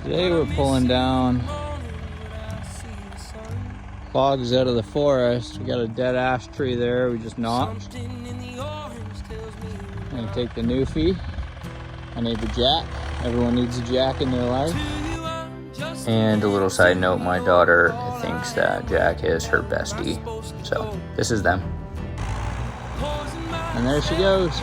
Today we're pulling down logs out of the forest. We got a dead ash tree there we just notched. Gonna take the Newfie, my neighbor Jack. Everyone needs a Jack in their life. And a little side note, my daughter thinks that Jack is her bestie. So this is them. And there she goes.